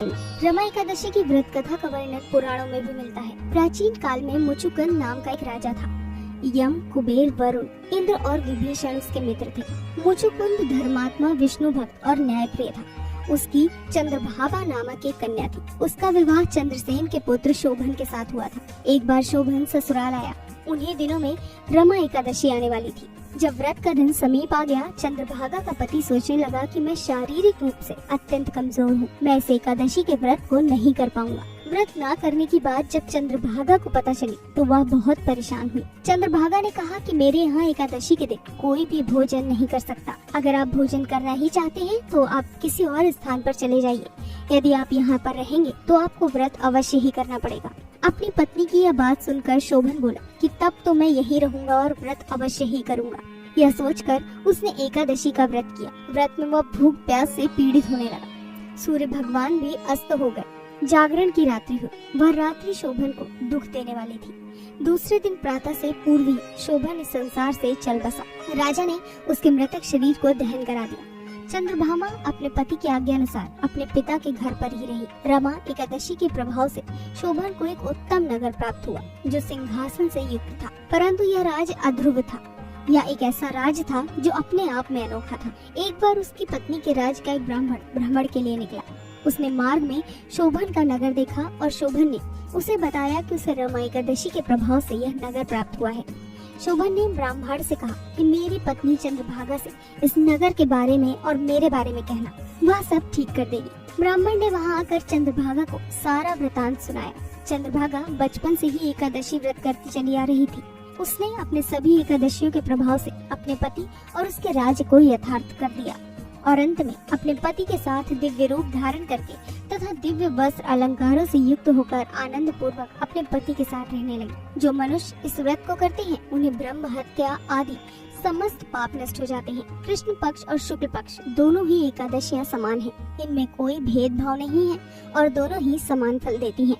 रमा एकादशी की व्रत कथा का वर्णन पुराणों में भी मिलता है। प्राचीन काल में मुचुकुंद नाम का एक राजा था। यम, कुबेर, वरुण, इंद्र और विभीषण उसके मित्र थे। मुचुकुंद धर्मात्मा, विष्णु भक्त और न्यायप्रिय था। उसकी चंद्रभागा नामक एक कन्या थी। उसका विवाह चंद्रसेन के पुत्र शोभन के साथ हुआ था। एक बार शोभन ससुराल आया। उन्हीं दिनों में रमा एकादशी आने वाली थी। जब व्रत का दिन समीप आ गया, चंद्रभागा का पति सोचने लगा कि मैं शारीरिक रूप से अत्यंत कमजोर हूँ, मैं इस एकादशी के व्रत को नहीं कर पाऊंगा। व्रत ना करने की बात जब चंद्रभागा को पता चली तो वह बहुत परेशान हुई। चंद्रभागा ने कहा कि मेरे यहाँ एकादशी के दिन कोई भी भोजन नहीं कर सकता। अगर आप भोजन करना ही चाहते हैं तो आप किसी और स्थान पर चले जाइए। यदि आप यहाँ पर रहेंगे तो आपको व्रत अवश्य ही करना पड़ेगा। अपनी पत्नी की यह बात सुनकर शोभन बोला कि तब तो मैं यहीं रहूंगा और व्रत अवश्य ही करूंगा। यह सोचकर उसने एकादशी का व्रत किया। व्रत में वह भूख प्यास से पीड़ित होने लगा। सूर्य भगवान भी अस्त हो गए। जागरण की रात्रि हुई। वह रात्रि शोभन को दुख देने वाली थी। दूसरे दिन प्रातः से पूर्व ही शोभन इस संसार से चल बसा। राजा ने उसके मृतक शरीर को दहन करा दिया। चंद्रभामा अपने पति की आज्ञा अनुसार अपने पिता के घर पर ही रही। रमा एकादशी के प्रभाव से शोभन को एक उत्तम नगर प्राप्त हुआ जो सिंहासन से युक्त था। परंतु यह राज अध्रुव था। यह एक ऐसा राज था जो अपने आप में अनोखा था। एक बार उसकी पत्नी के राज का एक ब्राह्मण भ्रमण के लिए निकला। उसने मार्ग में शोभन का नगर देखा और शोभन ने उसे बताया कि उसे रमा एकादशी के प्रभाव से यह नगर प्राप्त हुआ है। शोभन ने ब्राह्मण से कहा कि मेरी पत्नी चंद्रभागा से इस नगर के बारे में और मेरे बारे में कहना, वह सब ठीक कर देगी। ब्राह्मण ने वहां आकर चंद्रभागा को सारा वृतांत सुनाया। चंद्रभागा बचपन से ही एकादशी व्रत करती चली आ रही थी। उसने अपने सभी एकादशियों के प्रभाव से अपने पति और उसके राज्य को यथार्थ कर दिया और अंत में अपने पति के साथ दिव्य रूप धारण करके तथा दिव्य वस्त्र अलंकारों से युक्त होकर आनंद पूर्वक अपने पति के साथ रहने लगे। जो मनुष्य इस व्रत को करते हैं उन्हें ब्रह्म हत्या आदि समस्त पाप नष्ट हो जाते हैं। कृष्ण पक्ष और शुक्ल पक्ष दोनों ही एकादशियां समान हैं। इनमें कोई भेदभाव नहीं है और दोनों ही समान फल देती हैं।